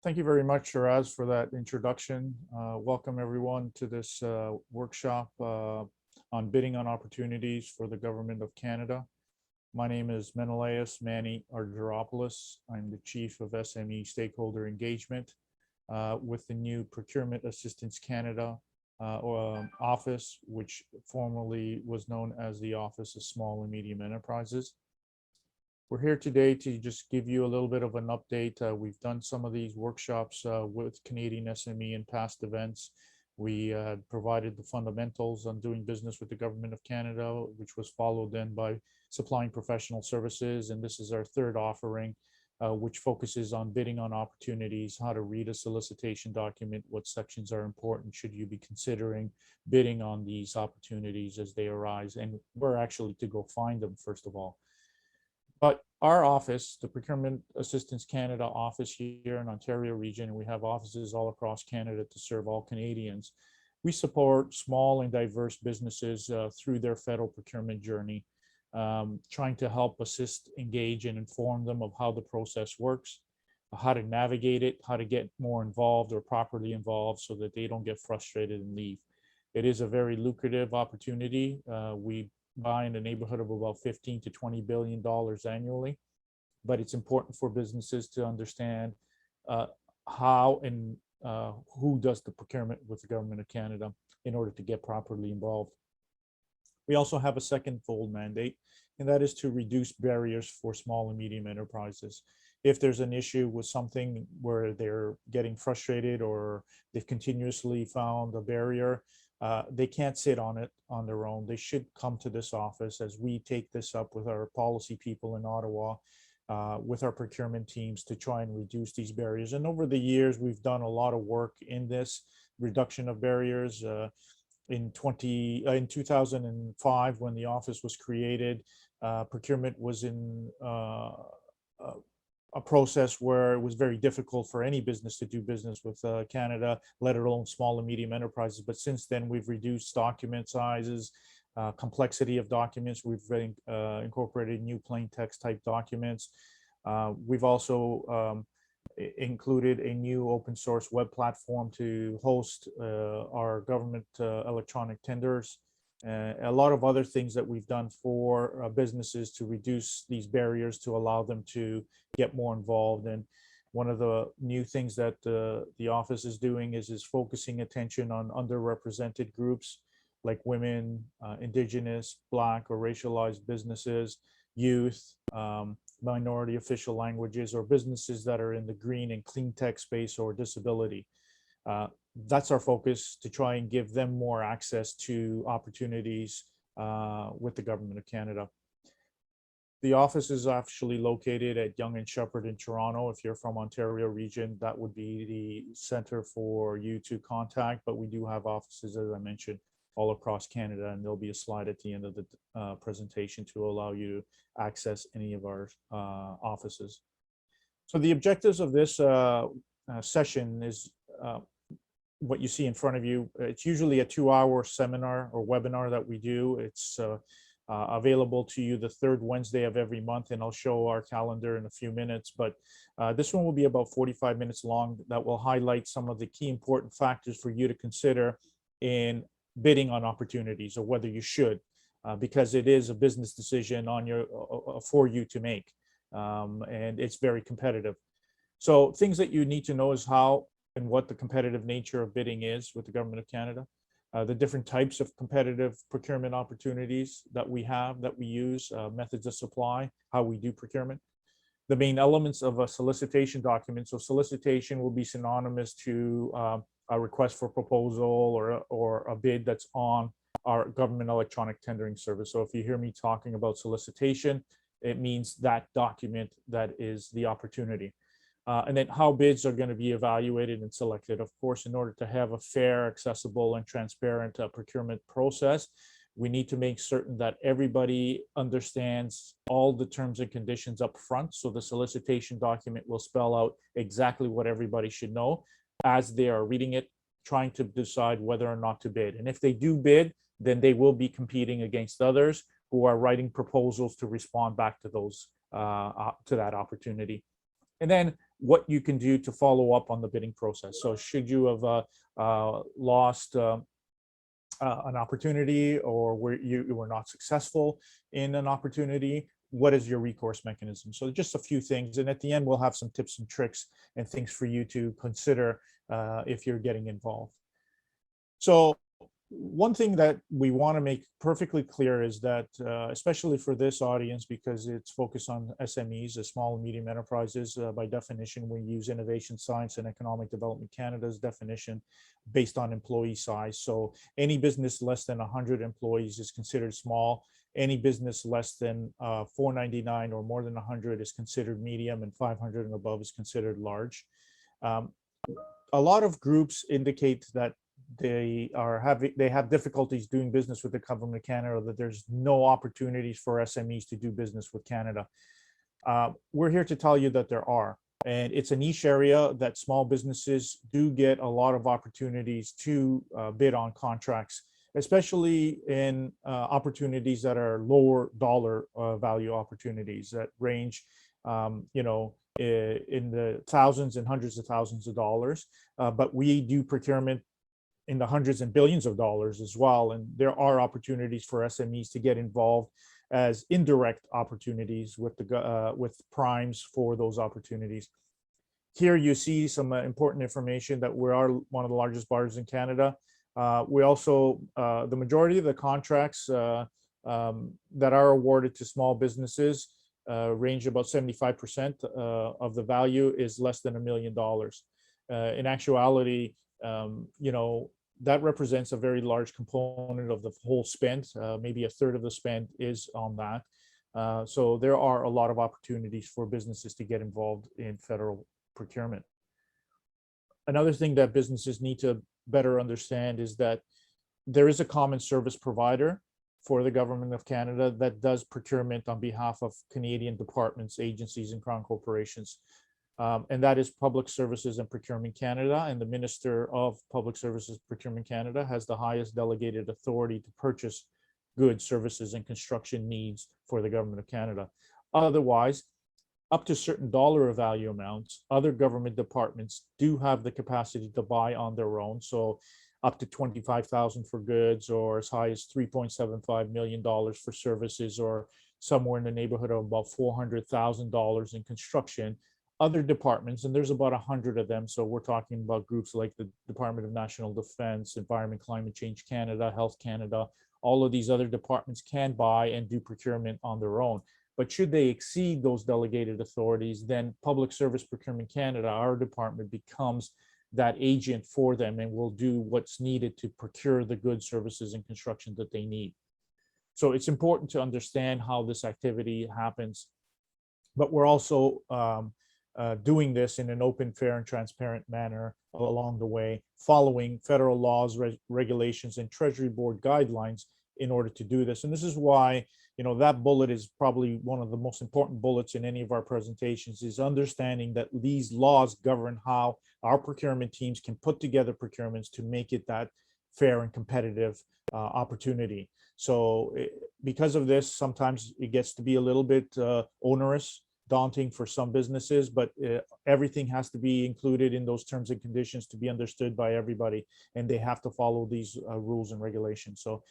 Thank you very much, Shiraz, for that introduction. Welcome everyone to this workshop on bidding on opportunities for the Government of Canada. My name is Menelaos Manny Argiropoulos. I'm the Chief of SME Stakeholder Engagement with the new Procurement Assistance Canada office, which formerly was known as the Office of Small and Medium Enterprises. We're here today to just give you a little bit of an update. We've done some of these workshops with Canadian SME in past events. We provided the fundamentals on doing business with the Government of Canada, which was followed then by supplying professional services. And this is our third offering, which focuses on bidding on opportunities, how to read a solicitation document, what sections are important, should you be considering bidding on these opportunities as they arise, and where actually to go find them, first of all. But our office, the Procurement Assistance Canada office here in Ontario region, and we have offices all across Canada to serve all Canadians. We support small and diverse businesses through their federal procurement journey, trying to help assist, engage, and inform them of how the process works, how to navigate it, how to get more involved or properly involved so that they don't get frustrated and leave. It is a very lucrative opportunity. We buy in the neighborhood of about $15 to $20 billion annually, but it's important for businesses to understand how and who does the procurement with the Government of Canada in order to get properly involved. We also have a second fold mandate, and that is to reduce barriers for small and medium enterprises. If there's an issue with something where they're getting frustrated or they've continuously found a barrier, they can't sit on it on their own. They should come to this office as we take this up with our policy people in Ottawa, with our procurement teams to try and reduce these barriers. And over the years, we've done a lot of work in this reduction of barriers. In 2005, when the office was created, procurement was in a process where it was very difficult for any business to do business with Canada, let alone small and medium enterprises. But since then, we've reduced document sizes, complexity of documents. We've incorporated new plain text type documents. We've also included a new open source web platform to host our government electronic tenders. A lot of other things that we've done for businesses to reduce these barriers to allow them to get more involved. And one of the new things that the office is doing is focusing attention on underrepresented groups like women, Indigenous, Black or racialized businesses, youth, minority official languages, or businesses that are in the green and clean tech space or disability. That's our focus, to try and give them more access to opportunities with the Government of Canada. The office is actually located at Yonge and Sheppard in Toronto. If you're from Ontario region, that would be the center for you to contact, but we do have offices, as I mentioned, all across Canada, and there'll be a slide at the end of the presentation to allow you to access any of our offices. So the objectives of this session is what you see in front of you. It's usually a 2-hour seminar or webinar that we do. It's available to you the third Wednesday of every month, and I'll show our calendar in a few minutes. But this one will be about 45 minutes long. That will highlight some of the key important factors for you to consider in bidding on opportunities, or whether you should, because it is a business decision on for you to make, and it's very competitive. So things that you need to know is how and what the competitive nature of bidding is with the Government of Canada, the different types of competitive procurement opportunities that we have, that we use, methods of supply, how we do procurement, the main elements of a solicitation document. So solicitation will be synonymous to a request for proposal or a bid that's on our government electronic tendering service. So if you hear me talking about solicitation, it means that document that is the opportunity. And then how bids are going to be evaluated and selected. Of course, in order to have a fair, accessible, and transparent procurement process, we need to make certain that everybody understands all the terms and conditions up front. So the solicitation document will spell out exactly what everybody should know as they are reading it, trying to decide whether or not to bid. And if they do bid, then they will be competing against others who are writing proposals to respond back to those to that opportunity. And then what you can do to follow up on the bidding process. So should you have lost an opportunity, or where you were not successful in an opportunity, what is your recourse mechanism? So just a few things. And at the end, we'll have some tips and tricks and things for you to consider if you're getting involved. So one thing that we want to make perfectly clear is that, especially for this audience, because it's focused on SMEs, the small and medium enterprises, by definition, we use Innovation, Science and Economic Development Canada's definition based on employee size. So any business less than 100 employees is considered small. Any business less than 499 or more than 100 is considered medium, and 500 and above is considered large. A lot of groups indicate that they have difficulties doing business with the government of Canada, or that there's no opportunities for SMEs to do business with Canada. We're here to tell you that there are, and it's a niche area that small businesses do get a lot of opportunities to bid on contracts, especially in opportunities that are lower dollar value opportunities that range, in the thousands and hundreds of thousands of dollars. But we do procurement in the hundreds and billions of dollars as well. And there are opportunities for SMEs to get involved as indirect opportunities with primes for those opportunities. Here you see some important information that we are one of the largest buyers in Canada. We also, the majority of the contracts that are awarded to small businesses range about 75% of the value is less than $1 million. In actuality, that represents a very large component of the whole spend. Maybe a third of the spend is on that. So there are a lot of opportunities for businesses to get involved in federal procurement. Another thing that businesses need to better understand is that there is a common service provider for the government of Canada that does procurement on behalf of Canadian departments, agencies, and crown corporations. And that is Public Services and Procurement Canada, and the Minister of Public Services Procurement Canada has the highest delegated authority to purchase goods, services, and construction needs for the government of Canada. Otherwise, up to certain dollar value amounts, other government departments do have the capacity to buy on their own. So up to $25,000 for goods, or as high as $3.75 million for services, or somewhere in the neighborhood of about $400,000 in construction. Other departments, and there's about 100 of them, so we're talking about groups like the Department of National Defense, Environment, Climate Change Canada, Health Canada. All of these other departments can buy and do procurement on their own. But should they exceed those delegated authorities, then Public Service Procurement Canada, our department, becomes that agent for them and will do what's needed to procure the goods, services, and construction that they need. So it's important to understand how this activity happens. But we're also doing this in an open, fair, and transparent manner along the way, following federal laws, regulations, and Treasury Board guidelines in order to do this. And this is why, that bullet is probably one of the most important bullets in any of our presentations, is understanding that these laws govern how our procurement teams can put together procurements to make it that fair and competitive opportunity. So because of this, sometimes it gets to be a little bit onerous, daunting for some businesses, but everything has to be included in those terms and conditions to be understood by everybody, and they have to follow these rules and regulations. So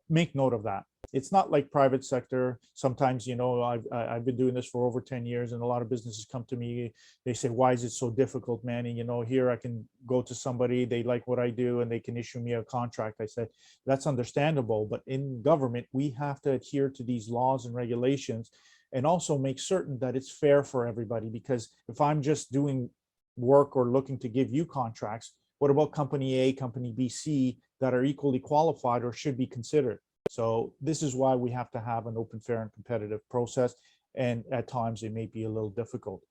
make note of that. It's not like private sector. Sometimes, I've been doing this for over 10 years, and a lot of businesses come to me. They say, why is it so difficult, Manny? Here I can go to somebody, they like what I do, and they can issue me a contract. I said, that's understandable, but in government, we have to adhere to these laws and regulations, and also make certain that it's fair for everybody. Because if I'm just doing work or looking to give you contracts, what about company A, company B, C that are equally qualified or should be considered? So this is why we have to have an open, fair, and competitive process. And at times it may be a little difficult.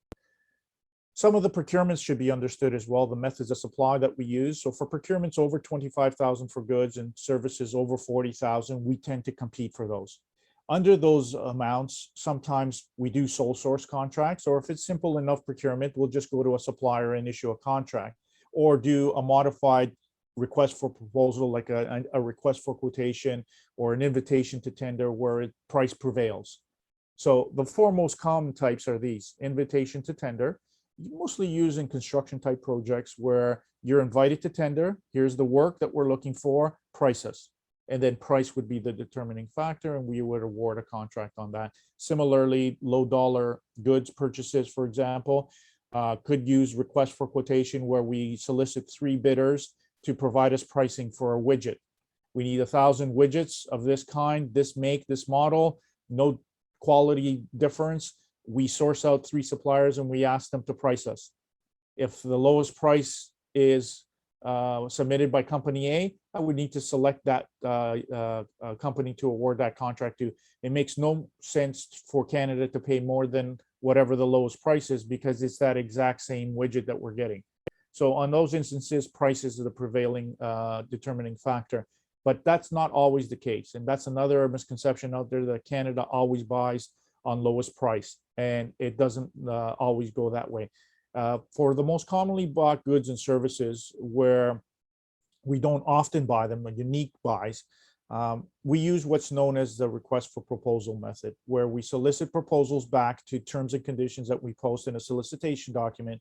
Some of the procurements should be understood as well, the methods of supply that we use. So for procurements over 25,000 for goods and services over 40,000, we tend to compete for those. Under those amounts, sometimes we do sole source contracts, or if it's simple enough procurement, we'll just go to a supplier and issue a contract, or do a modified request for proposal, like a request for quotation or an invitation to tender where price prevails. So the four most common types are these: invitation to tender, mostly used in construction type projects where you're invited to tender. Here's the work that we're looking for, price us. And then price would be the determining factor, and we would award a contract on that. Similarly, low dollar goods purchases, for example, could use request for quotation where we solicit 3 bidders to provide us pricing for a widget. We need 1,000 widgets of this kind, this make, this model, no quality difference. We source out 3 suppliers and we ask them to price us. If the lowest price is submitted by company A, I would need to select that company to award that contract to. It makes no sense for Canada to pay more than whatever the lowest price is because it's that exact same widget that we're getting. So on those instances, price is the prevailing determining factor. But that's not always the case. And that's another misconception out there, that Canada always buys on lowest price. And it doesn't always go that way. For the most commonly bought goods and services where we don't often buy them, unique buys, we use what's known as the request for proposal method, where we solicit proposals back to terms and conditions that we post in a solicitation document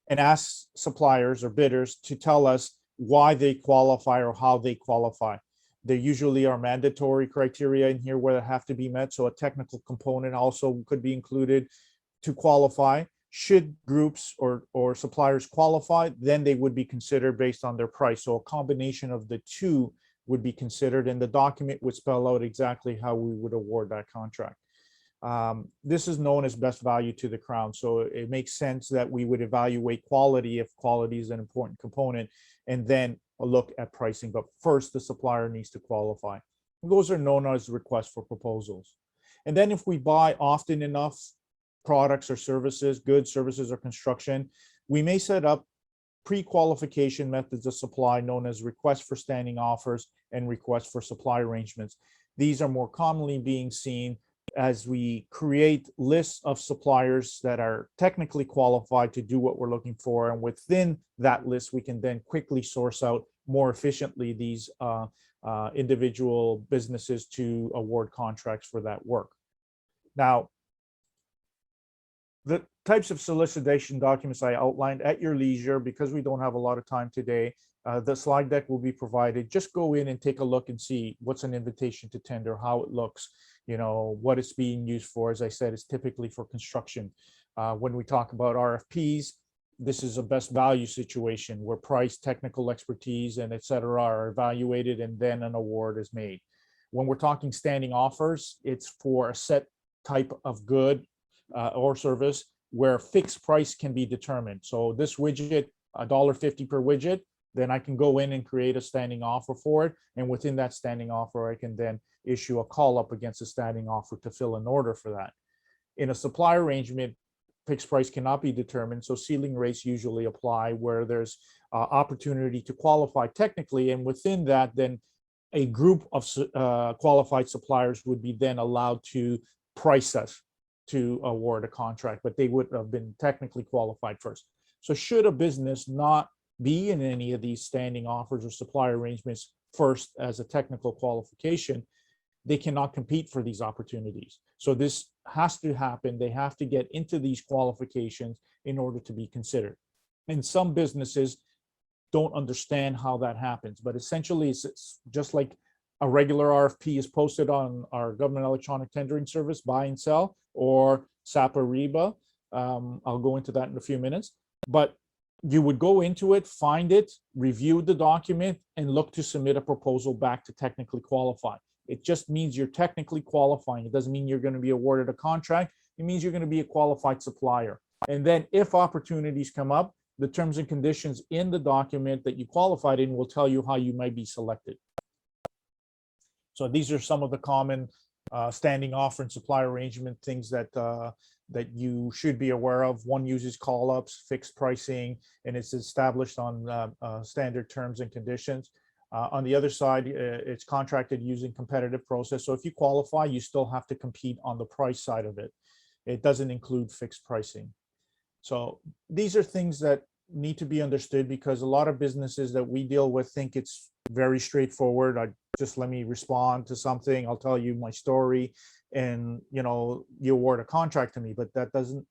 and ask suppliers or bidders to tell us why they qualify or how they qualify. There usually are mandatory criteria in here where they have to be met. So a technical component also could be included to qualify. Should groups or suppliers qualify, then they would be considered based on their price. So a combination of the two would be considered, and the document would spell out exactly how we would award that contract. This is known as best value to the crown. So it makes sense that we would evaluate quality if quality is an important component, and then look at pricing. But first, the supplier needs to qualify. Those are known as requests for proposals. And then if we buy often enough products or services, goods, services, or construction, we may set up pre-qualification methods of supply known as requests for standing offers and requests for supply arrangements. These are more commonly being seen as we create lists of suppliers that are technically qualified to do what we're looking for. And within that list, we can then quickly source out more efficiently these individual businesses to award contracts for that work. Now, the types of solicitation documents I outlined at your leisure, because we don't have a lot of time today, the slide deck will be provided. Just go in and take a look and see what's an invitation to tender, how it looks, what it's being used for. As I said, it's typically for construction. When we talk about RFPs, this is a best value situation where price, technical expertise, and et cetera are evaluated, and then an award is made. When we're talking standing offers, it's for a set type of good or service where fixed price can be determined. So this widget, $1.50 per widget, then I can go in and create a standing offer for it. And within that standing offer, I can then issue a call up against a standing offer to fill an order for that. In a supply arrangement, fixed price cannot be determined. So ceiling rates usually apply where there's opportunity to qualify technically. And within that, then a group of qualified suppliers would be then allowed to price us to award a contract, but they would have been technically qualified first. So should a business not be in any of these standing offers or supply arrangements first as a technical qualification, they cannot compete for these opportunities. So this has to happen. They have to get into these qualifications in order to be considered. And some businesses don't understand how that happens, but essentially it's just like a regular RFP is posted on our government electronic tendering service, buy and sell, or SAP Ariba. I'll go into that in a few minutes, but you would go into it, find it, review the document, and look to submit a proposal back to technically qualify. It just means you're technically qualifying. It doesn't mean you're going to be awarded a contract. It means you're going to be a qualified supplier. And then if opportunities come up, the terms and conditions in the document that you qualified in will tell you how you might be selected. So these are some of the common standing offer and supply arrangement things that that you should be aware of. One uses call-ups, fixed pricing, and it's established on standard terms and conditions. On the other side, it's contracted using competitive process. So if you qualify, you still have to compete on the price side of it. It doesn't include fixed pricing. So these are things that need to be understood because a lot of businesses that we deal with think it's very straightforward. Just let me respond to something. I'll tell you my story and, you award a contract to me, but that doesn't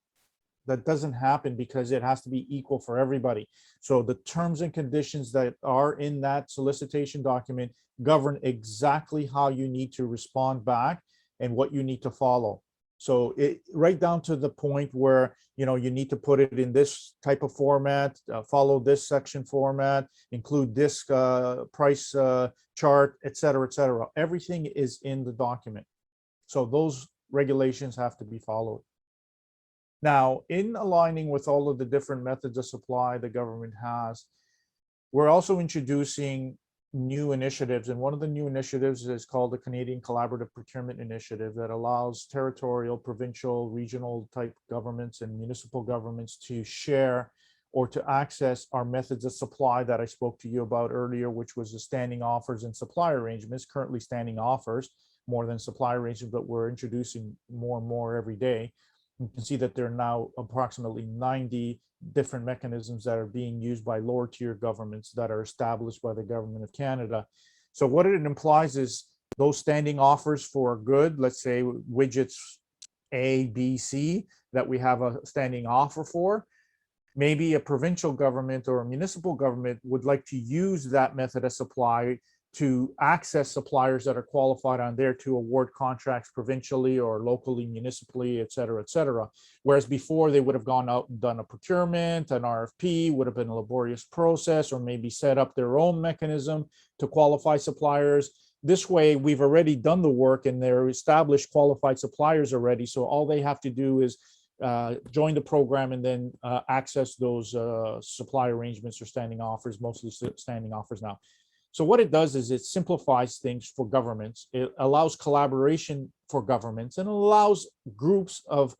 That doesn't happen because it has to be equal for everybody. So the terms and conditions that are in that solicitation document govern exactly how you need to respond back and what you need to follow. So it right down to the point where, you know, you need to put it in this type of format, follow this section format, include this price chart, et cetera, et cetera. Everything is in the document. So those regulations have to be followed. Now, in aligning with all of the different methods of supply the government has, we're also introducing new initiatives. And one of the new initiatives is called the Canadian Collaborative Procurement Initiative that allows territorial, provincial, regional type governments and municipal governments to share or to access our methods of supply that I spoke to you about earlier, which was the standing offers and supply arrangements, currently standing offers more than supply arrangements, but we're introducing more and more every day. You can see that there are now approximately 90 different mechanisms that are being used by lower tier governments that are established by the government of Canada. So what it implies is those standing offers for a good, let's say widgets A, B, C, that we have a standing offer for. Maybe a provincial government or a municipal government would like to use that method of supply to access suppliers that are qualified on there to award contracts provincially or locally, municipally, et cetera, et cetera. Whereas before they would have gone out and done a procurement, an RFP, would have been a laborious process, or maybe set up their own mechanism to qualify suppliers. This way, we've already done the work and they're established qualified suppliers already. So all they have to do is join the program and then access those supply arrangements or standing offers, mostly standing offers now. So what it does is it simplifies things for governments. It allows collaboration for governments and allows groups of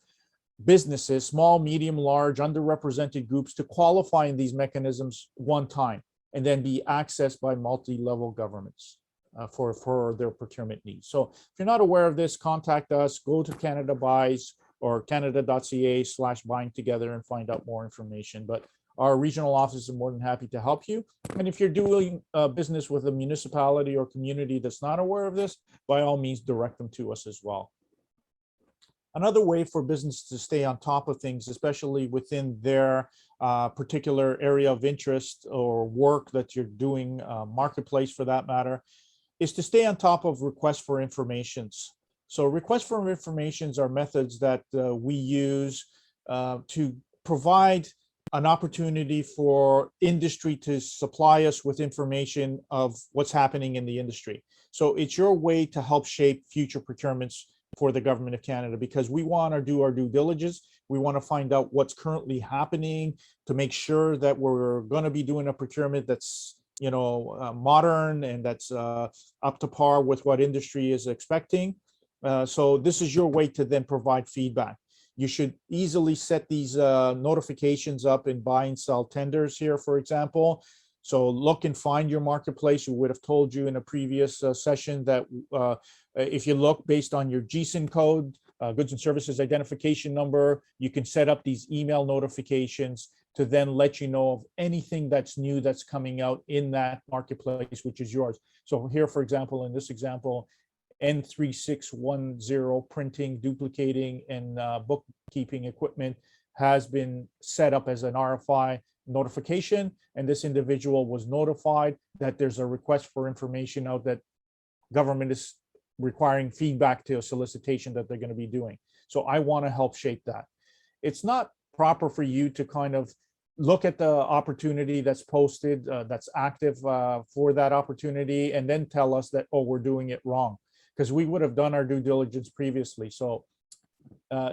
businesses, small, medium, large, underrepresented groups to qualify in these mechanisms one time and then be accessed by multi-level governments for their procurement needs. So if you're not aware of this, contact us, go to Canada Buys or canada.ca/buying together and find out more information. But our regional offices are more than happy to help you. And if you're doing business with a municipality or community that's not aware of this, by all means, direct them to us as well. Another way for business to stay on top of things, especially within their particular area of interest or work that you're doing, marketplace for that matter, is to stay on top of requests for informations. So requests for informations are methods that we use to provide an opportunity for industry to supply us with information of what's happening in the industry. So it's your way to help shape future procurements for the government of Canada, because we want to do our due diligence. We want to find out what's currently happening to make sure that we're going to be doing a procurement that's, you know, modern and that's up to par with what industry is expecting. So this is your way to then provide feedback. You should easily set these notifications up in buy and sell tenders here, for example. So look and find your marketplace. We would have told you in a previous session that if you look based on your GSIN code, goods and services identification number, you can set up these email notifications to then let you know of anything that's new that's coming out in that marketplace, which is yours. So here, for example, in this example, N3610 printing, duplicating, and bookkeeping equipment has been set up as an RFI notification, and this individual was notified that there's a request for information out that government is requiring feedback to a solicitation that they're going to be doing. So I want to help shape that. It's not proper for you to kind of look at the opportunity that's posted, that's active for that opportunity, and then tell us that, oh, we're doing it wrong, because we would have done our due diligence previously. So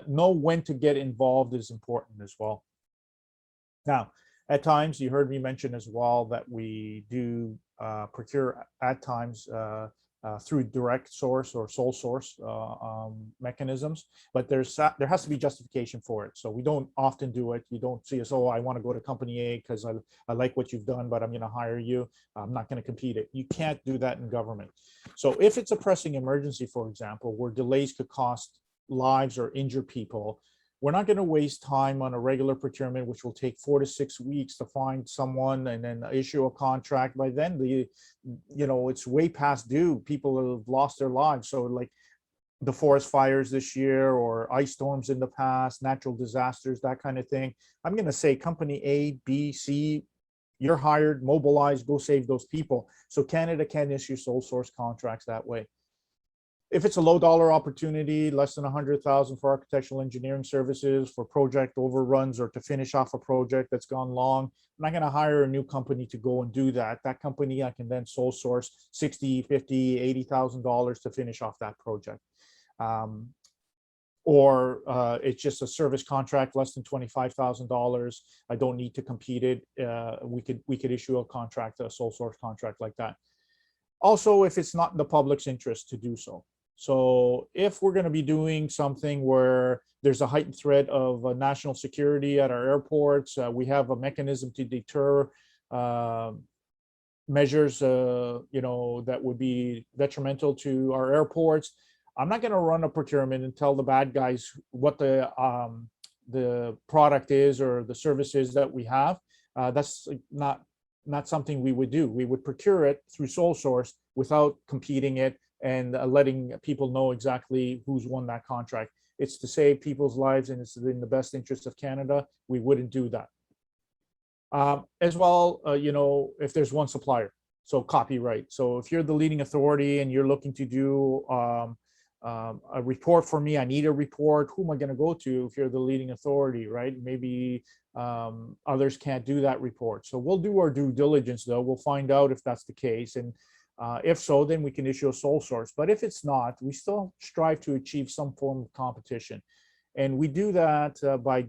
know when to get involved is important as well. Now, at times, you heard me mention as well that we do procure at times through direct source or sole source mechanisms, but there has to be justification for it. So we don't often do it. You don't see us, oh, I want to go to company A because I like what you've done, but I'm going to hire you. I'm not going to compete it. You can't do that in government. So if it's a pressing emergency, for example, where delays could cost lives or injure people, we're not going to waste time on a regular procurement, which will take 4 to 6 weeks to find someone and then issue a contract. By then, it's way past due. People have lost their lives. So like, the forest fires this year or ice storms in the past, natural disasters, that kind of thing. I'm going to say company A, B, C, you're hired, mobilized, go save those people. So Canada can issue sole source contracts that way. If it's a low dollar opportunity, less than 100,000 for architectural engineering services, for project overruns, or to finish off a project that's gone long, I'm not going to hire a new company to go and do that. That company, I can then sole source 60, 50, $80,000 to finish off that project. Or it's just a service contract less than $25,000. I don't need to compete it. We could issue a contract, a sole source contract like that. Also, if it's not in the public's interest to do so. So if we're going to be doing something where there's a heightened threat of national security at our airports, we have a mechanism to deter measures, that would be detrimental to our airports. I'm not going to run a procurement and tell the bad guys what the product is or the services that we have. That's not something we would do. We would procure it through sole source without competing it and letting people know exactly who's won that contract. It's to save people's lives and it's in the best interest of Canada. We wouldn't do that. As well, if there's one supplier, so copyright. So if you're the leading authority and you're looking to do a report for me, I need a report, who am I going to go to if you're the leading authority, right? Maybe others can't do that report. So we'll do our due diligence, though. We'll find out if that's the case. And if so, then we can issue a sole source. But if it's not, we still strive to achieve some form of competition. And we do that by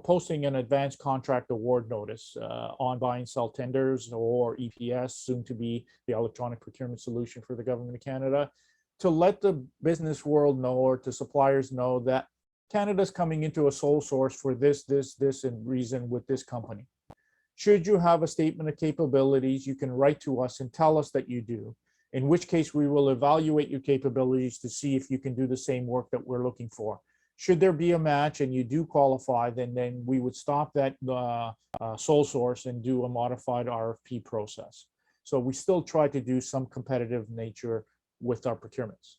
posting an advanced contract award notice on buy and sell tenders, or EPS, soon to be the electronic procurement solution for the government of Canada, to let the business world know, or to suppliers know, that Canada's coming into a sole source for this, and reason with this company. Should you have a statement of capabilities, you can write to us and tell us that you do, in which case we will evaluate your capabilities to see if you can do the same work that we're looking for. Should there be a match and you do qualify, then we would stop that sole source and do a modified RFP process. So we still try to do some competitive nature with our procurements.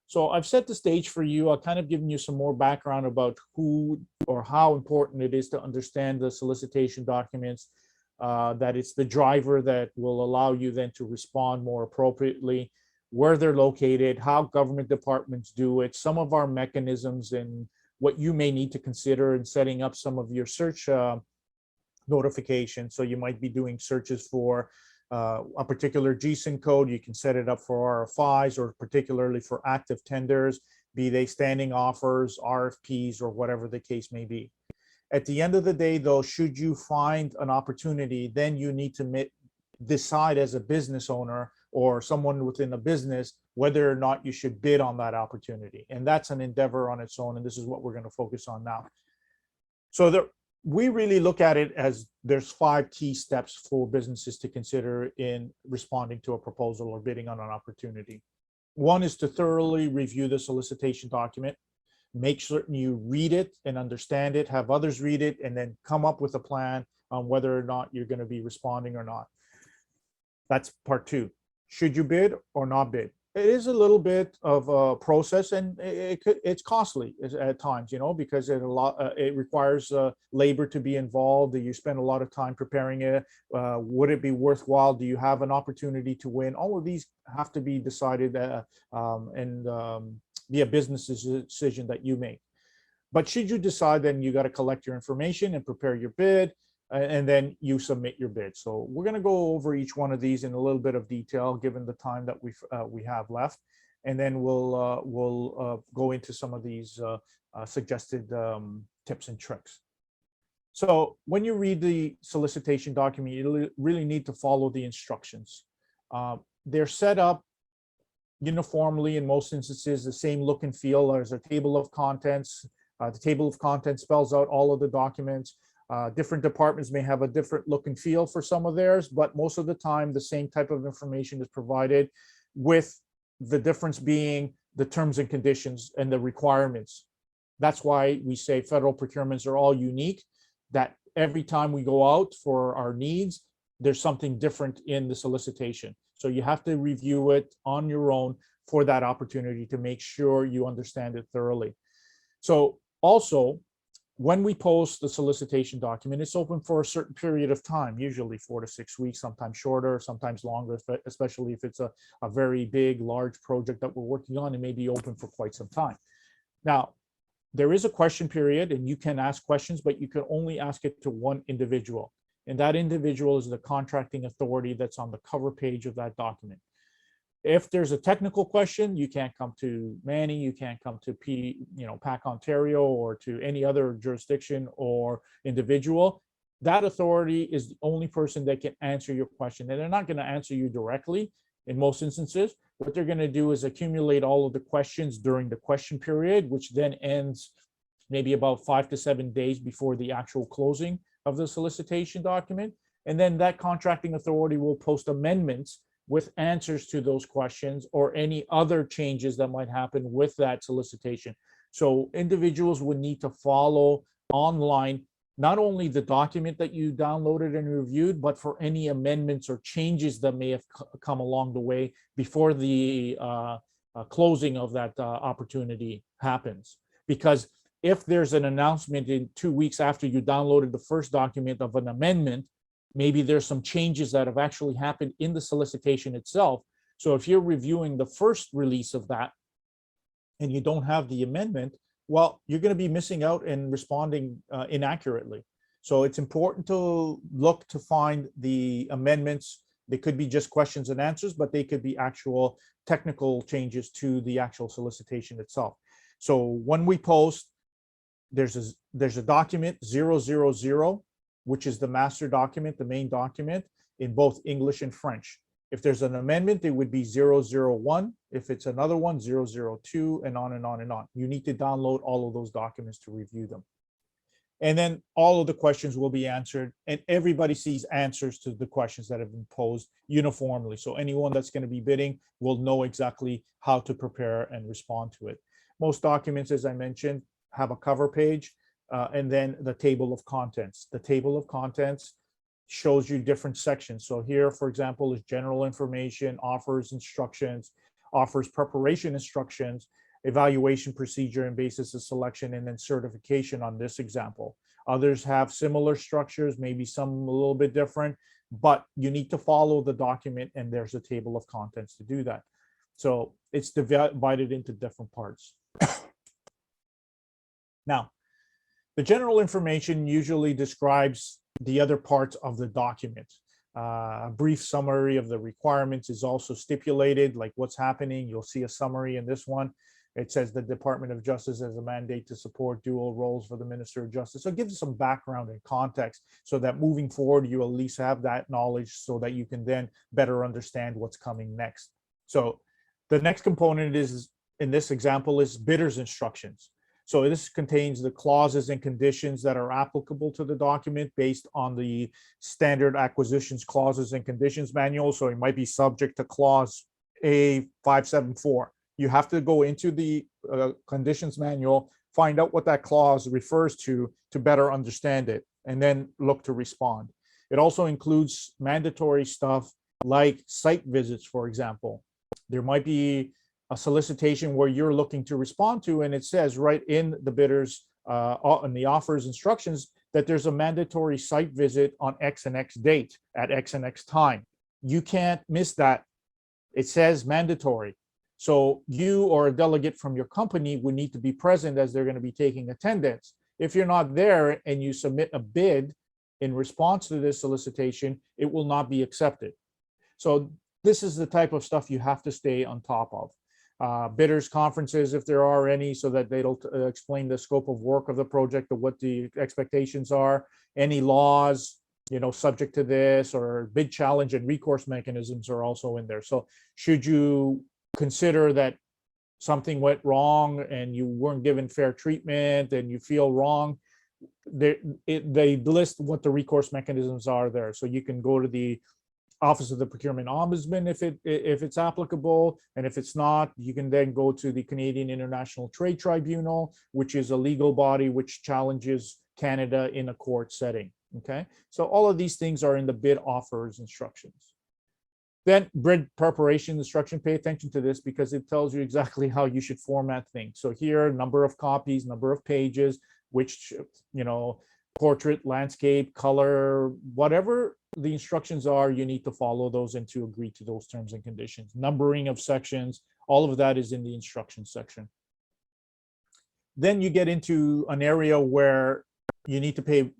So I've set the stage for you. I've kind of given you some more background about who or how important it is to understand the solicitation documents, that it's the driver that will allow you then to respond more appropriately, where they're located, how government departments do it, some of our mechanisms, and what you may need to consider in setting up some of your search notifications. So you might be doing searches for a particular GSIN code. You can set it up for RFIs, or particularly for active tenders, be they standing offers, RFPs, or whatever the case may be. At the end of the day, though, should you find an opportunity, then you need to decide as a business owner or someone within a business whether or not you should bid on that opportunity. And that's an endeavor on its own. And this is what we're going to focus on now. So we really look at it as there's 5 key steps for businesses to consider in responding to a proposal or bidding on an opportunity. One is to thoroughly review the solicitation document, make certain you read it and understand it, have others read it, and then come up with a plan on whether or not you're going to be responding or not. That's part 2. Should you bid or not bid? It is a little bit of a process, and it's costly at times, because it requires labor to be involved. You spend a lot of time preparing it. Would it be worthwhile? Do you have an opportunity to win? All of these have to be decided and be a business decision that you make. But should you decide, then you got to collect your information and prepare your bid, and then you submit your bid. So we're going to go over each one of these in a little bit of detail, given the time that we have left, and then we'll go into some of these suggested tips and tricks. So when you read the solicitation document, you really need to follow the instructions. They're set up uniformly in most instances, the same look and feel as a table of contents. The table of contents spells out all of the documents. Different departments may have a different look and feel for some of theirs, but most of the time the same type of information is provided, with the difference being the terms and conditions and the requirements. That's why we say federal procurements are all unique, that every time we go out for our needs, there's something different in the solicitation. So you have to review it on your own, for that opportunity to make sure you understand it thoroughly. So also, when we post the solicitation document, it's open for a certain period of time, usually 4 to 6 weeks, sometimes shorter, sometimes longer, especially if it's a very big, large project that we're working on. It may be open for quite some time. Now, there is a question period, and you can ask questions, but you can only ask it to one individual. And that individual is the contracting authority that's on the cover page of that document. If there's a technical question, you can't come to Manny, you can't come to PAC Ontario or to any other jurisdiction or individual. That authority is the only person that can answer your question. And they're not going to answer you directly in most instances. What they're going to do is accumulate all of the questions during the question period, which then ends maybe about 5 to 7 days before the actual closing of the solicitation document. And then that contracting authority will post amendments with answers to those questions or any other changes that might happen with that solicitation. So individuals would need to follow online not only the document that you downloaded and reviewed, but for any amendments or changes that may have come along the way before the closing of that opportunity happens. Because if there's an announcement in 2 weeks after you downloaded the first document of an amendment, maybe there's some changes that have actually happened in the solicitation itself. So if you're reviewing the first release of that and you don't have the amendment, well, you're going to be missing out and responding inaccurately. So it's important to look to find the amendments. They could be just questions and answers, but they could be actual technical changes to the actual solicitation itself. So when we post, there's a document 000, which is the master document, the main document, in both English and French. If there's an amendment, it would be 001. If it's another one, 002, and on and on and on. You need to download all of those documents to review them. And then all of the questions will be answered, and everybody sees answers to the questions that have been posed uniformly. So anyone that's going to be bidding will know exactly how to prepare and respond to it. Most documents, as I mentioned, have a cover page. And then the table of contents. The table of contents shows you different sections. So here, for example, is general information, offers instructions, offers preparation instructions, evaluation procedure and basis of selection, and then certification on this example. Others have similar structures, maybe some a little bit different, but you need to follow the document, and there's a table of contents to do that. So it's divided into different parts. Now, the general information usually describes the other parts of the document. A brief summary of the requirements is also stipulated, like what's happening. You'll see a summary in this one. It says the Department of Justice has a mandate to support dual roles for the Minister of Justice. So it gives some background and context so that moving forward, you at least have that knowledge so that you can then better understand what's coming next. So the next component is, in this example, is bidder's instructions. So this contains the clauses and conditions that are applicable to the document based on the standard acquisitions clauses and conditions manual. So it might be subject to clause A574. You have to go into the conditions manual, find out what that clause refers to better understand it, and then look to respond. It also includes mandatory stuff like site visits, for example. There might be a solicitation where you're looking to respond to, and it says right in the bidders in the offers instructions that there's a mandatory site visit on X and X date at X and X time. You can't miss that. It says mandatory. So you or a delegate from your company would need to be present as they're going to be taking attendance. If you're not there and you submit a bid in response to this solicitation, it will not be accepted. So this is the type of stuff you have to stay on top of. Bidders conferences, if there are any, so that they'll explain the scope of work of the project or what the expectations are, any laws, subject to this, or bid challenge and recourse mechanisms are also in there. So should you consider that something went wrong and you weren't given fair treatment and you feel wrong, they list what the recourse mechanisms are there. So you can go to the Office of the Procurement Ombudsman if it's applicable, and if it's not, you can then go to the Canadian International Trade Tribunal, which is a legal body which challenges Canada in a court setting. Okay, so all of these things are in the bid offers instructions. Then bid preparation instruction, pay attention to this because it tells you exactly how you should format things. So here, number of copies, number of pages, which, portrait, landscape, color, whatever the instructions are, you need to follow those and to agree to those terms and conditions. Numbering of sections, all of that is in the instruction section. Then you get into an area where you need to pay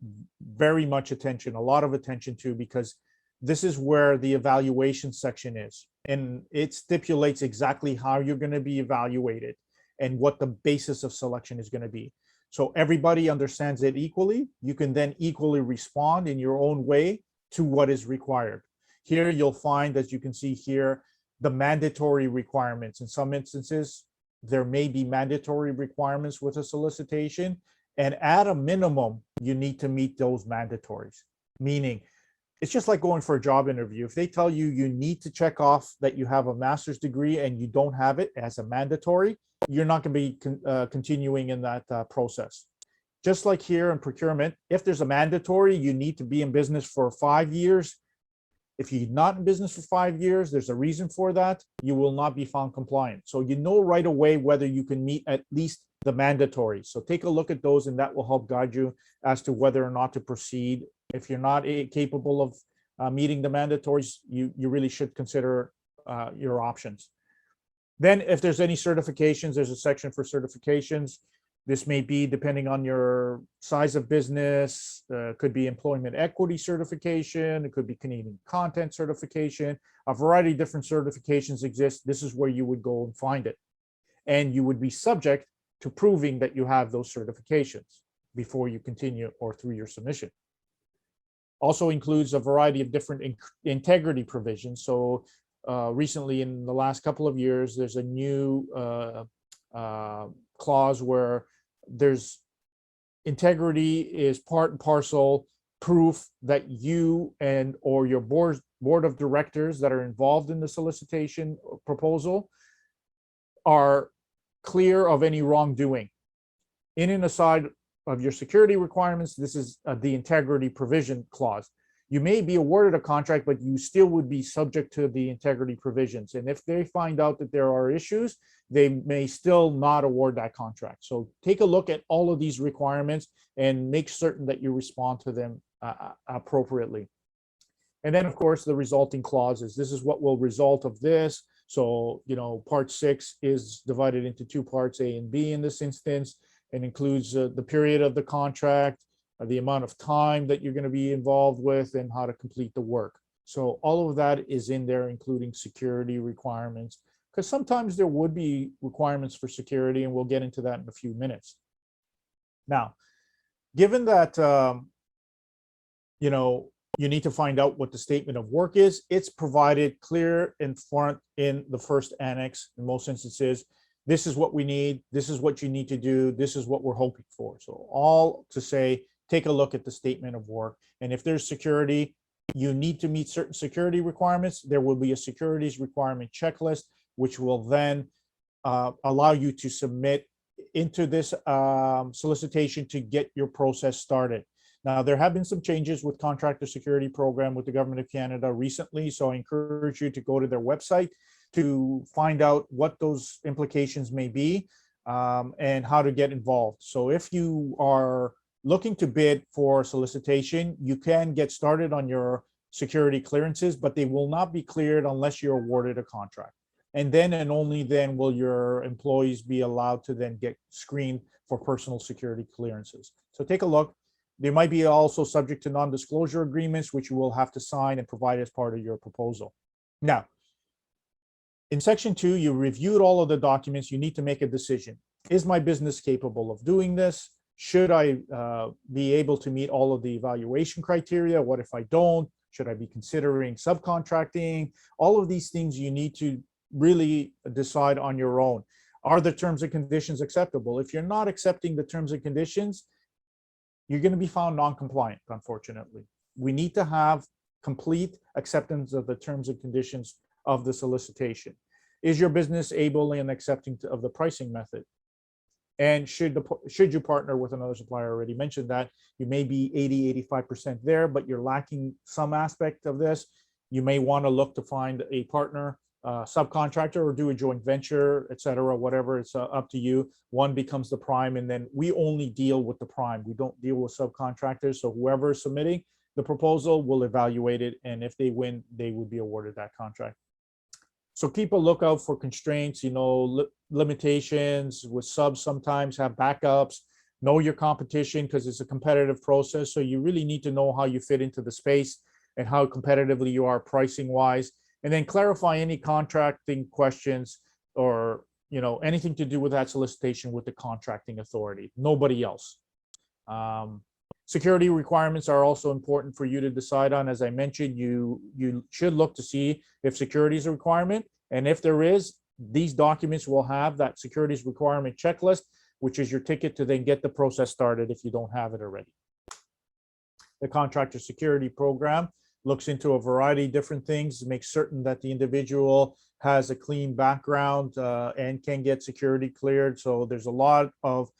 very much attention, a lot of attention to, because this is where the evaluation section is. And it stipulates exactly how you're going to be evaluated and what the basis of selection is going to be. So everybody understands it equally. You can then equally respond in your own way to what is required. Here you'll find, as you can see here, the mandatory requirements. In some instances, there may be mandatory requirements with a solicitation, and at a minimum, you need to meet those mandatories. Meaning, it's just like going for a job interview. If they tell you you need to check off that you have a master's degree and you don't have it as a mandatory, you're not going to be continuing in that process. Just like here in procurement, if there's a mandatory, you need to be in business for 5 years. If you're not in business for 5 years, there's a reason for that. You will not be found compliant. So you know right away whether you can meet at least the mandatory. So take a look at those, and that will help guide you as to whether or not to proceed. If you're not capable of meeting the mandatories, you really should consider your options. Then if there's any certifications, there's a section for certifications. This may be depending on your size of business, could be employment equity certification, it could be Canadian content certification, a variety of different certifications exist. This is where you would go and find it. And you would be subject to proving that you have those certifications before you continue or through your submission. Also includes a variety of different integrity provisions. So recently, in the last couple of years, there's a new clause where there's integrity is part and parcel proof that you and or your board of directors that are involved in the solicitation proposal are clear of any wrongdoing. In and aside of your security requirements, this is the integrity provision clause. You may be awarded a contract, but you still would be subject to the integrity provisions. And if they find out that there are issues, they may still not award that contract. So take a look at all of these requirements and make certain that you respond to them appropriately. And then, of course, the resulting clauses. This is what will result of this. So, part 6 is divided into 2 parts, A and B in this instance, and includes the period of the contract, the amount of time that you're going to be involved with, and how to complete the work. So all of that is in there, including security requirements, because sometimes there would be requirements for security, and we'll get into that in a few minutes. Now, given that, you need to find out what the statement of work is, it's provided clear in front in the first annex. In most instances, this is what we need, this is what you need to do, this is what we're hoping for. So all to say, take a look at the statement of work. And if there's security, you need to meet certain security requirements. There will be a securities requirement checklist, which will then allow you to submit into this solicitation to get your process started. Now, there have been some changes with contractor security program with the Government of Canada recently, so I encourage you to go to their website to find out what those implications may be and how to get involved. So if you are looking to bid for solicitation, you can get started on your security clearances, but they will not be cleared unless you're awarded a contract. And then and only then will your employees be allowed to then get screened for personal security clearances. So take a look. They might be also subject to non-disclosure agreements, which you will have to sign and provide as part of your proposal. Now, in section 2, you reviewed all of the documents. You need to make a decision. Is my business capable of doing this? Should I be able to meet all of the evaluation criteria? What if I don't? Should I be considering subcontracting? All of these things you need to really decide on your own. Are the terms and conditions acceptable? If you're not accepting the terms and conditions, you're going to be found non-compliant, unfortunately. We need to have complete acceptance of the terms and conditions of the solicitation. Is your business able and accepting of the pricing method? And should you partner with another supplier? I already mentioned that. You may be 80, 85% there, but you're lacking some aspect of this. You may want to look to find a partner, subcontractor, or do a joint venture, et cetera, whatever. It's up to you. One becomes the prime, and then we only deal with the prime. We don't deal with subcontractors. So whoever is submitting the proposal will evaluate it, and if they win, they would be awarded that contract. So keep a lookout for constraints, limitations with subs. Sometimes have backups. Know your competition, because it's a competitive process. So you really need to know how you fit into the space and how competitively you are pricing wise. And then clarify any contracting questions or anything to do with that solicitation with the contracting authority, nobody else. Security requirements are also important for you to decide on. As I mentioned, you should look to see if security is a requirement, and if there is, these documents will have that securities requirement checklist, which is your ticket to then get the process started if you don't have it already. The contractor security program looks into a variety of different things, makes certain that the individual has a clean background and can get security cleared. So there's a lot of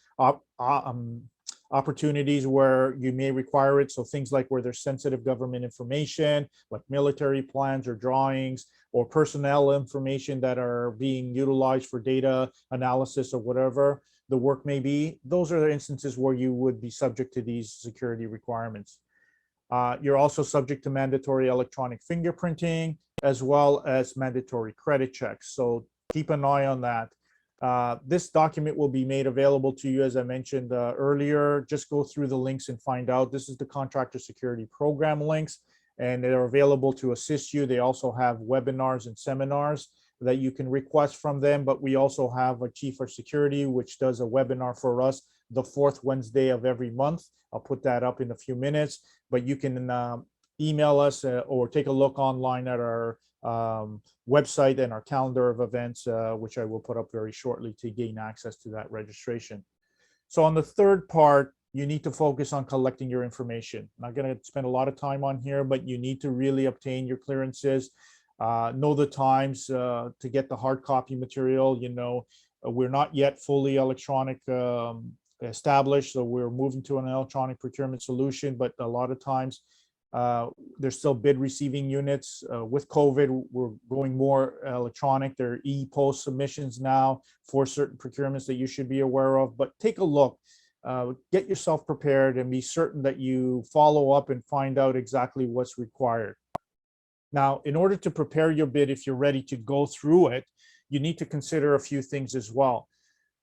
opportunities where you may require it. So things like where there's sensitive government information, like military plans or drawings, or personnel information that are being utilized for data analysis or whatever the work may be. Those are the instances where you would be subject to these security requirements. You're also subject to mandatory electronic fingerprinting, as well as mandatory credit checks. So keep an eye on that. This document will be made available to you, as I mentioned earlier. Just go through the links and find out. This is the Contractor Security Program links, and they're available to assist you. They also have webinars and seminars that you can request from them, but we also have a Chief of Security, which does a webinar for us the fourth Wednesday of every month. I'll put that up in a few minutes, but you can email us or take a look online at our website and our calendar of events, which I will put up very shortly to gain access to that registration. So on the third part, you need to focus on collecting your information. I'm not going to spend a lot of time on here, but you need to really obtain your clearances, know the times to get the hard copy material. We're not yet fully electronic established, so we're moving to an electronic procurement solution, but a lot of times there's still bid receiving units. With COVID, we're going more electronic. There are e-post submissions now for certain procurements that you should be aware of, but take a look, get yourself prepared, and be certain that you follow up and find out exactly what's required. Now, in order to prepare your bid, if you're ready to go through it, you need to consider a few things as well.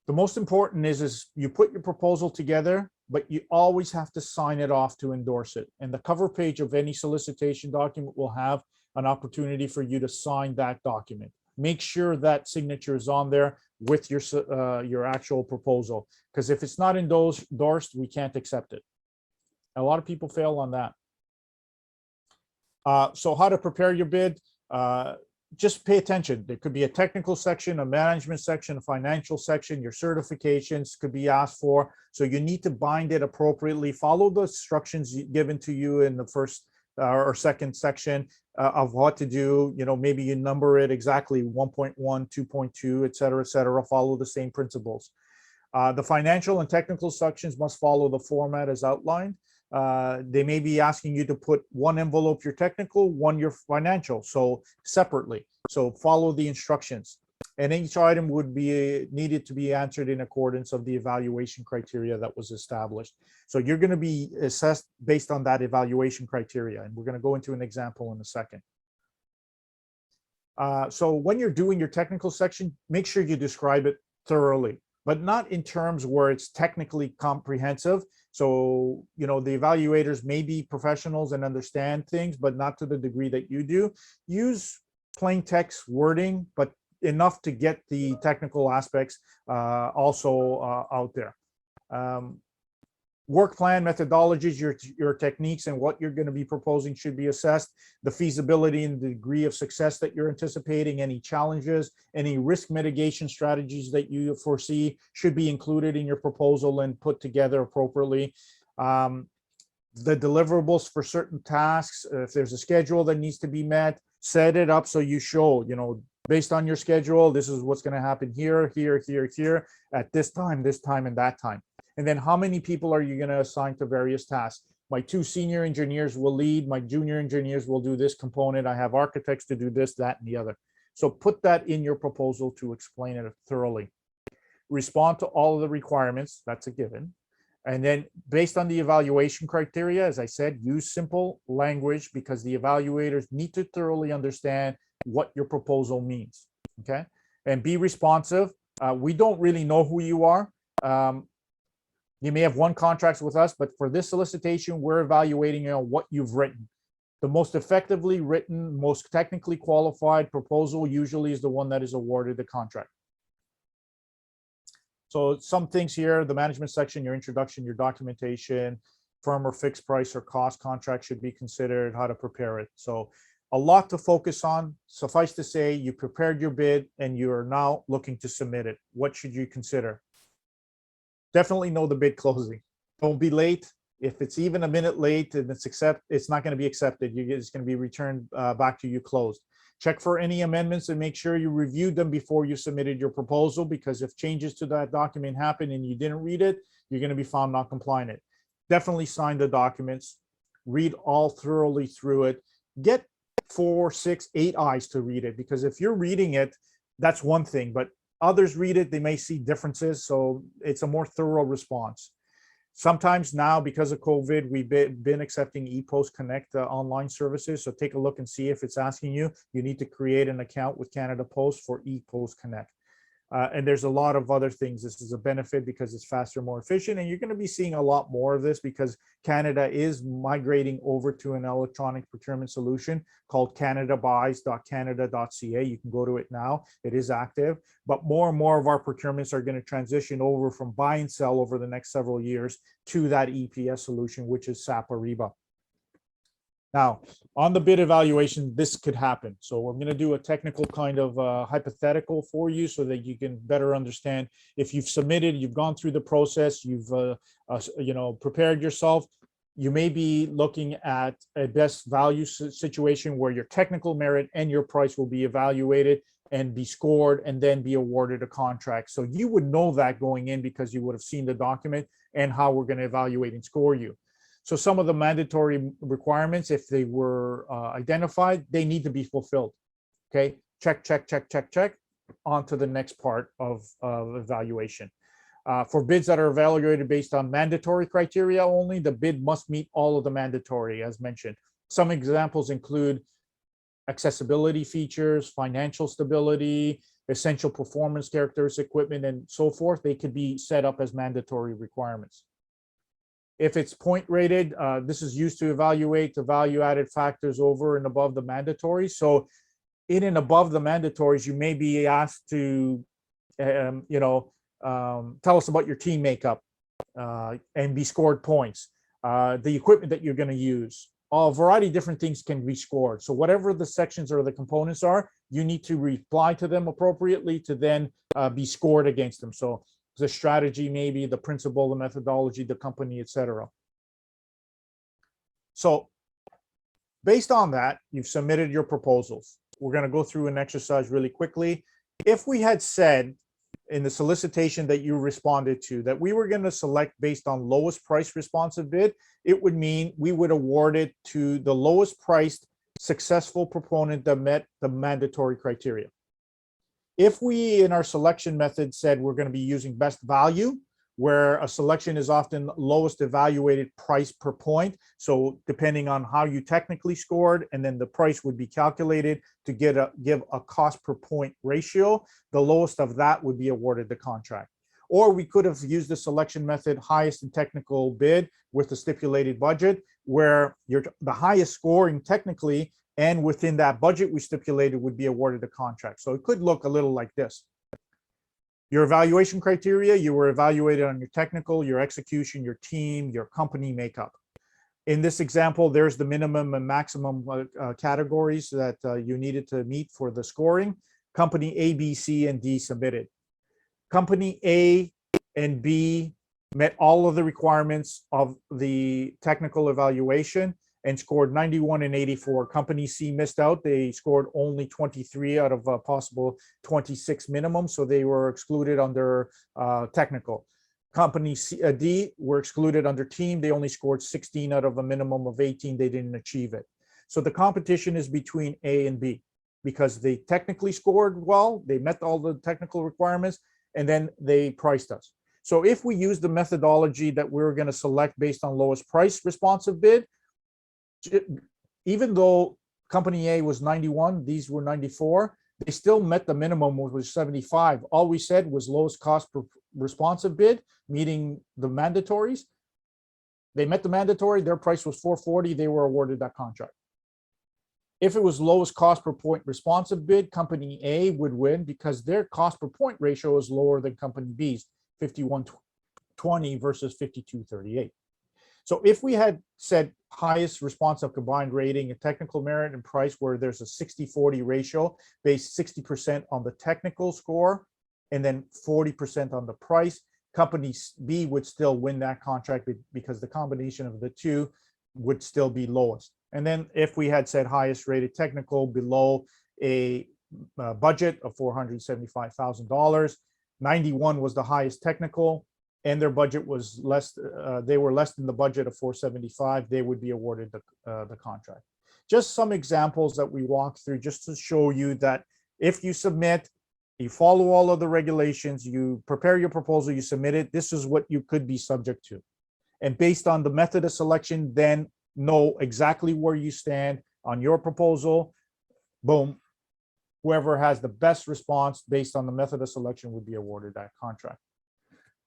The most important is you put your proposal together, but you always have to sign it off to endorse it. And the cover page of any solicitation document will have an opportunity for you to sign that document. Make sure that signature is on there with your actual proposal, because if it's not endorsed, we can't accept it. A lot of people fail on that. So how to prepare your bid? Just pay attention. There could be a technical section, a management section, a financial section. Your certifications could be asked for. So you need to bind it appropriately. Follow the instructions given to you in the first or second section of what to do. Maybe you number it exactly 1.1, 2.2, et cetera, et cetera. Follow the same principles. The financial and technical sections must follow the format as outlined. They may be asking you to put one envelope your technical, one your financial, so separately. So follow the instructions, and each item would be needed to be answered in accordance of the evaluation criteria that was established. So you're going to be assessed based on that evaluation criteria, and we're going to go into an example in a second. So when you're doing your technical section, make sure you describe it thoroughly, but not in terms where it's technically comprehensive. So, the evaluators may be professionals and understand things, but not to the degree that you do. Use plain text wording, but enough to get the technical aspects also out there. Work plan, methodologies, your techniques, and what you're going to be proposing should be assessed. The feasibility and the degree of success that you're anticipating, any challenges, any risk mitigation strategies that you foresee should be included in your proposal and put together appropriately. The deliverables for certain tasks, if there's a schedule that needs to be met, set it up so you show, based on your schedule, this is what's going to happen here, here, here, here, at this time, and that time. And then how many people are you going to assign to various tasks? My two senior engineers will lead, my junior engineers will do this component. I have architects to do this, that, and the other. So put that in your proposal to explain it thoroughly. Respond to all of the requirements, that's a given. And then based on the evaluation criteria, as I said, use simple language because the evaluators need to thoroughly understand what your proposal means, okay? And be responsive. We don't really know who you are. You may have won contracts with us, but for this solicitation, we're evaluating what you've written. The most effectively written, most technically qualified proposal usually is the one that is awarded the contract. So some things here, the management section, your introduction, your documentation, firm or fixed price or cost contract should be considered, how to prepare it. So a lot to focus on. Suffice to say, you prepared your bid and you are now looking to submit it. What should you consider? Definitely know the bid closing. Don't be late. If it's even a minute late and it's not going to be accepted. It's going to be returned back to you closed. Check for any amendments and make sure you reviewed them before you submitted your proposal, because if changes to that document happen and you didn't read it, you're going to be found not compliant. Definitely sign the documents, read all thoroughly through it, get 4, 6, 8 eyes to read it, because if you're reading it, that's one thing, but others read it, they may see differences, so it's a more thorough response. Sometimes now, because of COVID, we've been accepting ePost Connect online services. So take a look and see if it's asking you. You need to create an account with Canada Post for ePost Connect. And there's a lot of other things. This is a benefit because it's faster, more efficient. And you're going to be seeing a lot more of this because Canada is migrating over to an electronic procurement solution called canadabuys.canada.ca. You can go to it now. It is active. But more and more of our procurements are going to transition over from buy and sell over the next several years to that EPS solution, which is SAP Ariba. Now, on the bid evaluation, this could happen. So we're going to do a technical kind of hypothetical for you so that you can better understand if you've submitted, you've gone through the process, you've prepared yourself. You may be looking at a best value situation where your technical merit and your price will be evaluated and be scored and then be awarded a contract. So you would know that going in because you would have seen the document and how we're going to evaluate and score you. So some of the mandatory requirements, if they were identified, they need to be fulfilled. Okay, check, check, check, check, check, on to the next part of evaluation. For bids that are evaluated based on mandatory criteria only, the bid must meet all of the mandatory, as mentioned. Some examples include accessibility features, financial stability, essential performance characteristics, equipment, and so forth. They could be set up as mandatory requirements. If it's point rated, this is used to evaluate the value added factors over and above the mandatory. So in and above the mandatories, you may be asked to, tell us about your team makeup and be scored points, the equipment that you're going to use. A variety of different things can be scored. So whatever the sections or the components are, you need to reply to them appropriately to then be scored against them. So the strategy, maybe the principle, the methodology, the company, etc. So based on that, you've submitted your proposals. We're going to go through an exercise really quickly. If we had said in the solicitation that you responded to that we were going to select based on lowest price responsive bid, it would mean we would award it to the lowest priced successful proponent that met the mandatory criteria. If we, in our selection method, said we're going to be using best value, where a selection is often lowest evaluated price per point. So depending on how you technically scored, and then the price would be calculated to give a cost per point ratio, the lowest of that would be awarded the contract. Or we could have used the selection method highest in technical bid with the stipulated budget, where the highest scoring technically and within that budget we stipulated would be awarded the contract. So it could look a little like this. Your evaluation criteria, you were evaluated on your technical, your execution, your team, your company makeup. In this example, there's the minimum and maximum categories that you needed to meet for the scoring. Company A, B, C, and D submitted. Company A and B met all of the requirements of the technical evaluation and scored 91 and 84. Company C missed out. They scored only 23 out of a possible 26 minimum, so they were excluded under technical. Company D were excluded under team. They only scored 16 out of a minimum of 18. They didn't achieve it. So the competition is between A and B because they technically scored well. They met all the technical requirements, and then they priced us. So if we use the methodology that we're going to select based on lowest price responsive bid, even though company A was 91, these were 94, they still met the minimum, which was 75. All we said was lowest cost per responsive bid, meeting the mandatories. They met the mandatory, their price was 440, they were awarded that contract. If it was lowest cost per point responsive bid, company A would win because their cost per point ratio is lower than company B's, 5120 versus 5238. So if we had said highest responsive combined rating, a technical merit and price where there's a 60-40 ratio based 60% on the technical score and then 40% on the price, company B would still win that contract because the combination of the two would still be lowest. And then if we had said highest rated technical below a budget of $475,000, 91 was the highest technical, and their budget was less, they were less than the budget of 475, they would be awarded the contract. Just some examples that we walked through just to show you that if you submit, you follow all of the regulations, you prepare your proposal, you submit it, this is what you could be subject to. And based on the method of selection, then know exactly where you stand on your proposal. Boom. Whoever has the best response based on the method of selection would be awarded that contract.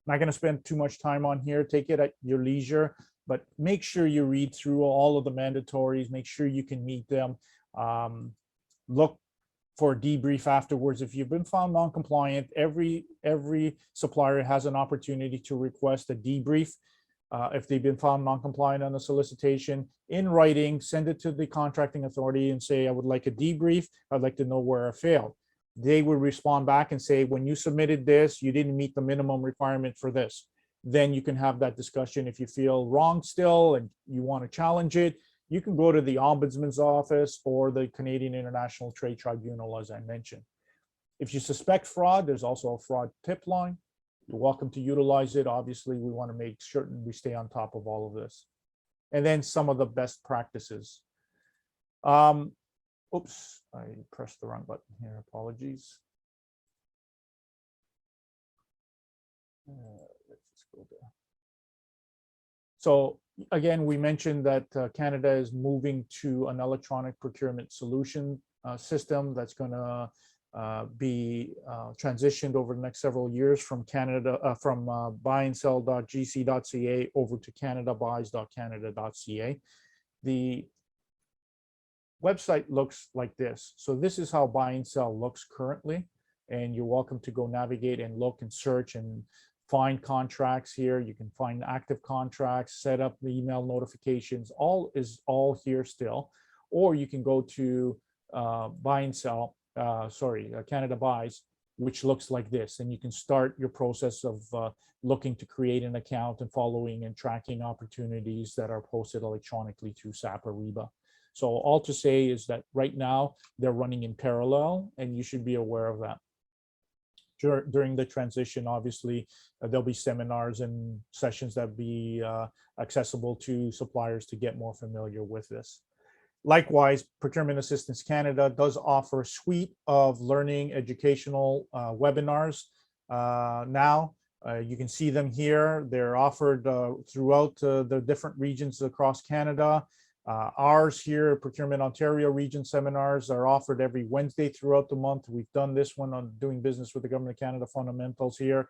Not going to spend too much time on here. Take it at your leisure, but make sure you read through all of the mandatories. Make sure you can meet them. Look for a debrief afterwards. If you've been found non-compliant, every supplier has an opportunity to request a debrief. If they've been found non-compliant on the solicitation, in writing, send it to the contracting authority and say, I would like a debrief. I'd like to know where I failed. They would respond back and say, when you submitted this, you didn't meet the minimum requirement for this. Then you can have that discussion. If you feel wrong still and you want to challenge it, you can go to the Ombudsman's office or the Canadian International Trade Tribunal, as I mentioned. If you suspect fraud, there's also a fraud tip line. You're welcome to utilize it. Obviously, we want to make certain we stay on top of all of this. And then some of the best practices. Oops, I pressed the wrong button here. Apologies. Let's just go there. So again, we mentioned that Canada is moving to an electronic procurement solution system that's going to be transitioned over the next several years from Canada, from buyandsell.gc.ca over to canadabuys.canada.ca. The website looks like this. So this is how buy and sell looks currently, and you're welcome to go navigate and look and search and find contracts here. You can find active contracts, set up the email notifications, all here still. Or you can go to buy and sell, Canada Buys, which looks like this, and you can start your process of looking to create an account and following and tracking opportunities that are posted electronically to SAP Ariba. So all to say is that right now they're running in parallel, and you should be aware of that. During the transition, obviously, there'll be seminars and sessions that be accessible to suppliers to get more familiar with this. Likewise, Procurement Assistance Canada does offer a suite of learning educational webinars now. You can see them here. They're offered throughout the different regions across Canada. Ours here, Procurement Ontario Region seminars, are offered every Wednesday throughout the month. We've done this one on doing business with the Government of Canada fundamentals here.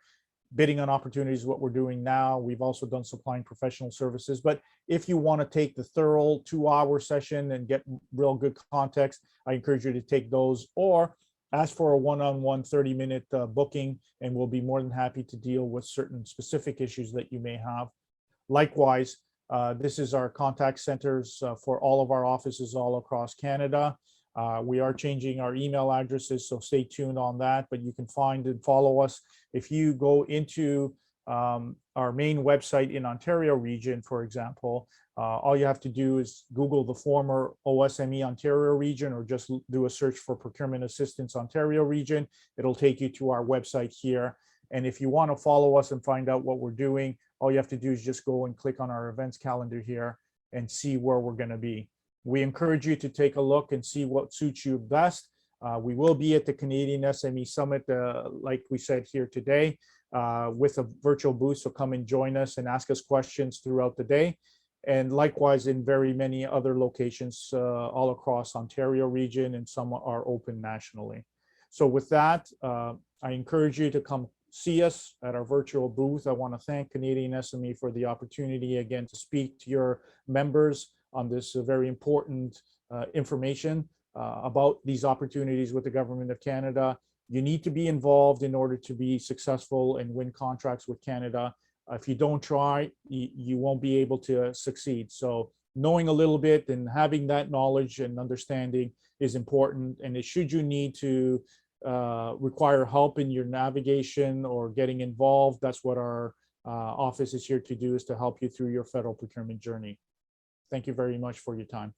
Bidding on opportunities is what we're doing now. We've also done supplying professional services. But if you want to take the thorough 2-hour session and get real good context, I encourage you to take those, or ask for a one-on-one 30-minute booking, and we'll be more than happy to deal with certain specific issues that you may have. Likewise, this is our contact centers for all of our offices all across Canada. We are changing our email addresses, so stay tuned on that, but you can find and follow us. If you go into our main website in Ontario region, for example, all you have to do is Google the former OSME Ontario region, or just do a search for Procurement Assistance Ontario region. It'll take you to our website here. And if you want to follow us and find out what we're doing, all you have to do is just go and click on our events calendar here and see where we're going to be. We encourage you to take a look and see what suits you best. We will be at the Canadian SME Summit, like we said here today, with a virtual booth. So come and join us and ask us questions throughout the day. And likewise in very many other locations all across Ontario region, and some are open nationally. So with that, I encourage you to come see us at our virtual booth. I want to thank Canadian SME for the opportunity again to speak to your members on this very important information about these opportunities with the Government of Canada. You need to be involved in order to be successful and win contracts with Canada. If you don't try, you won't be able to succeed. So knowing a little bit and having that knowledge and understanding is important. And should you need to require help in your navigation or getting involved, that's what our office is here to do, is to help you through your federal procurement journey. Thank you very much for your time.